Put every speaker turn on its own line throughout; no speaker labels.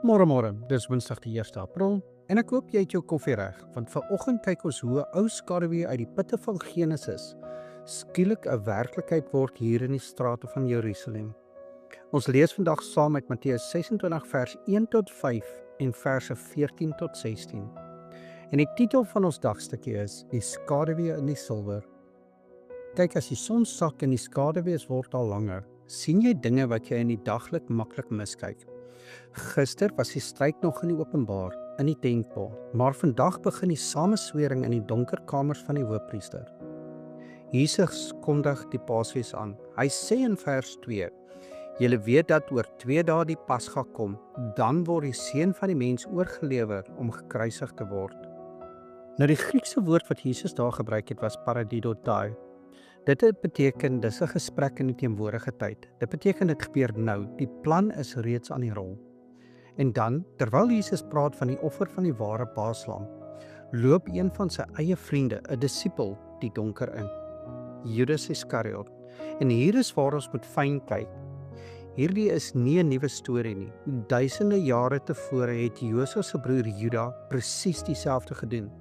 Môre, dis Woensdag die 1 April en ek hoop jy het jou koffie reg, want vanoggend kyk ons hoe 'n ou skaduwee uit die putte van Genesis skielik 'n werklikheid word hier in die strate van Jerusalem. Ons lees vandag saam met Matteus 26 vers 1 tot 5 en verse 14 tot 16. En die titel van ons dagstukkie is Die skaduwee in die silwer. Kyk, as die son sak en die skaduwees word al langer, sien jy dinge wat jy in die daglik maklik miskyk. Gister was die stryd nog in die openbaar, in die tempel, maar vandag begin die sameswering in die donker kamers van die hoofpriester. Jesus kondig die Paasfees aan. Hy sê in vers 2, julle weet dat oor 2 dae die Pasga kom, dan word die Seun van die mens oorgelewer om gekruisig te word. Nou die Griekse woord wat Jesus daar gebruik het was paradidotai. Dit beteken dis 'n gesprek in die teenwoordige tyd. Dit beteken dit gebeur nou, die plan is reeds aan die rol. En dan, terwyl Jesus praat van die offer van die ware paaslam, loop een van sy eie vriende, 'n disipel, die donker in. Judas Iskariot. En hier is waar ons moet fyn kyk. Hierdie is nie 'n nuwe storie nie. Duisende jare tevore het Josef se broer Juda presies dieselfde gedoen.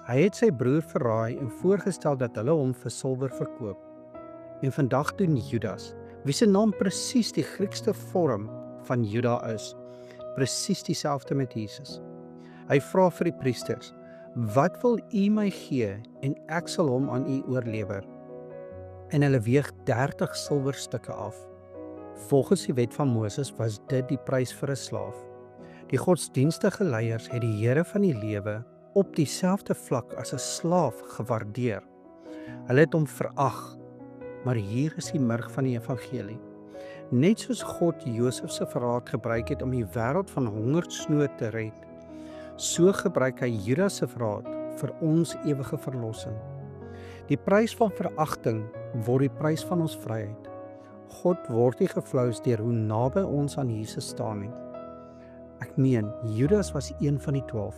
Hy het sy broer verraai en voorgestel dat hulle hom vir silwer verkoop. En vandag doen Judas, wie se naam presies die Griekse vorm van Juda is, presies dieselfde met Jesus. Hy vra vir die priesters, wat wil u my gee en ek sal hom aan u oorlewer? En hulle weeg 30 silwerstukke af. Volgens die wet van Moses was dit die prys vir 'n slaaf. Die godsdienstige leiers het die Here van die lewe op dieselfde vlak as 'n slaaf gewaardeer. Hulle het hom verag, maar hier is die murg van die evangelie. Net soos God Josef se verraad gebruik het om die wêreld van hongersnood te red, so gebruik hy Judas se verraad vir ons ewige verlossing. Die prys van veragting word die prys van ons vryheid. God word nie geflous deur hoe naby ons aan Jesus staan nie. Ek meen, Judas was een van die 12,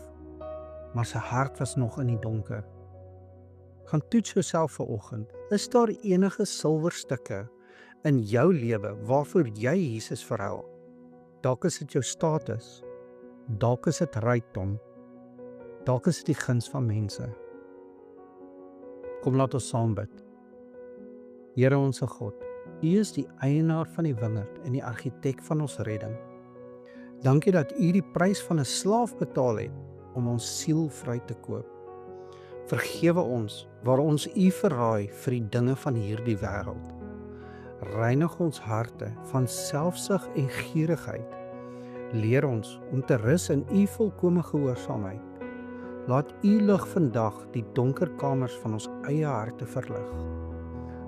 maar sy hart was nog in die donker. Gaan toets jouself vanoggend. Is daar enige silwerstukke in jou lewe waarvoor jy Jesus verhuil? Dalk is dit jou status, dalk is dit rykdom, dalk is dit die guns van mense. Kom laat ons saam bid. Here onse God, U is die eienaar van die wingerd en die argitek van ons redding. Dankie dat U die prys van 'n slaaf betaal het om ons siel vry te koop. Vergewe ons waar ons U verraai vir die dinge van hierdie wêreld. Reinig ons harte van selfsug en gierigheid. Leer ons om te rus in U volkome gehoorsaamheid. Laat U lig vandag die donker kamers van ons eie harte verlig.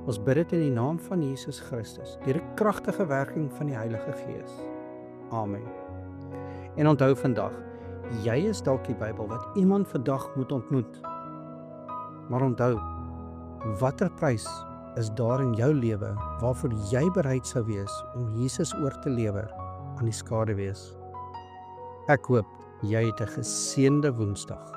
Ons bid dit in die naam van Jesus Christus, deur die kragtige werking van die Heilige Gees. Amen. En onthou vandag, jy is dalk die Bybel wat iemand vandag moet ontmoet. Maar onthou, watter prys is daar in jou lewe waarvoor jy bereid sou wees om Jesus oor te lewer aan die skaduwees? Ek hoop jy het 'n geseënde Woensdag.